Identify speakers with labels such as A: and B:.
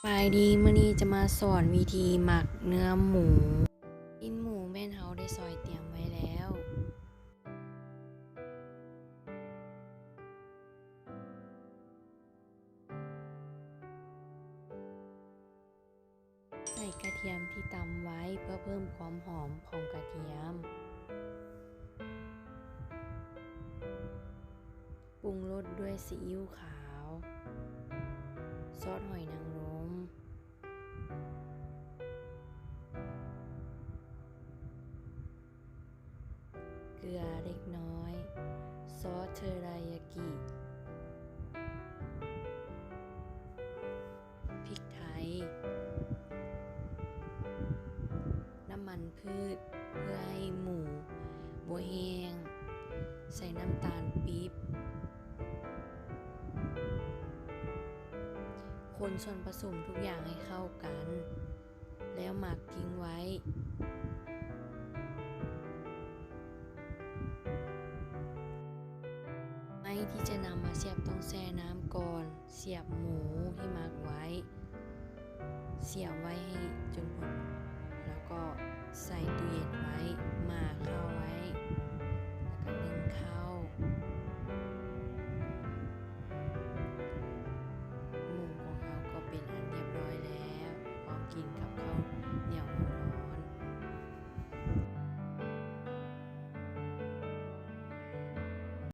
A: ไปดีมื้อนี้จะมาสอนวิธีหมักเนื้อหมูกินหมูแม่นเฮาได้ซอยเตรียมไว้แล้วใส่กระเทียมที่ตำไว้เพื่อเพิ่มความหอมของกระเทียมปรุงรสด้วยซีอิ๊วขาวซอสหอยนางรมเกลือเล็กน้อยซอสเทอรายากิพริกไทยน้ำมันพืชเพื่อให้หมูบ่แห้งใส่น้ำตาลปี๊บคนส่วนผสมทุกอย่างให้เข้ากันแล้วหมักทิ้งไว้ไม้ที่จะนำมาเสียบต้องแช่น้ำก่อนเสียบหมูที่หมักไว้เสียบไว้ให้จนหมดแล้วก็ใส่ตู้เย็นไว้หมักเข้าไว้แล้วก็นึ่งเข้า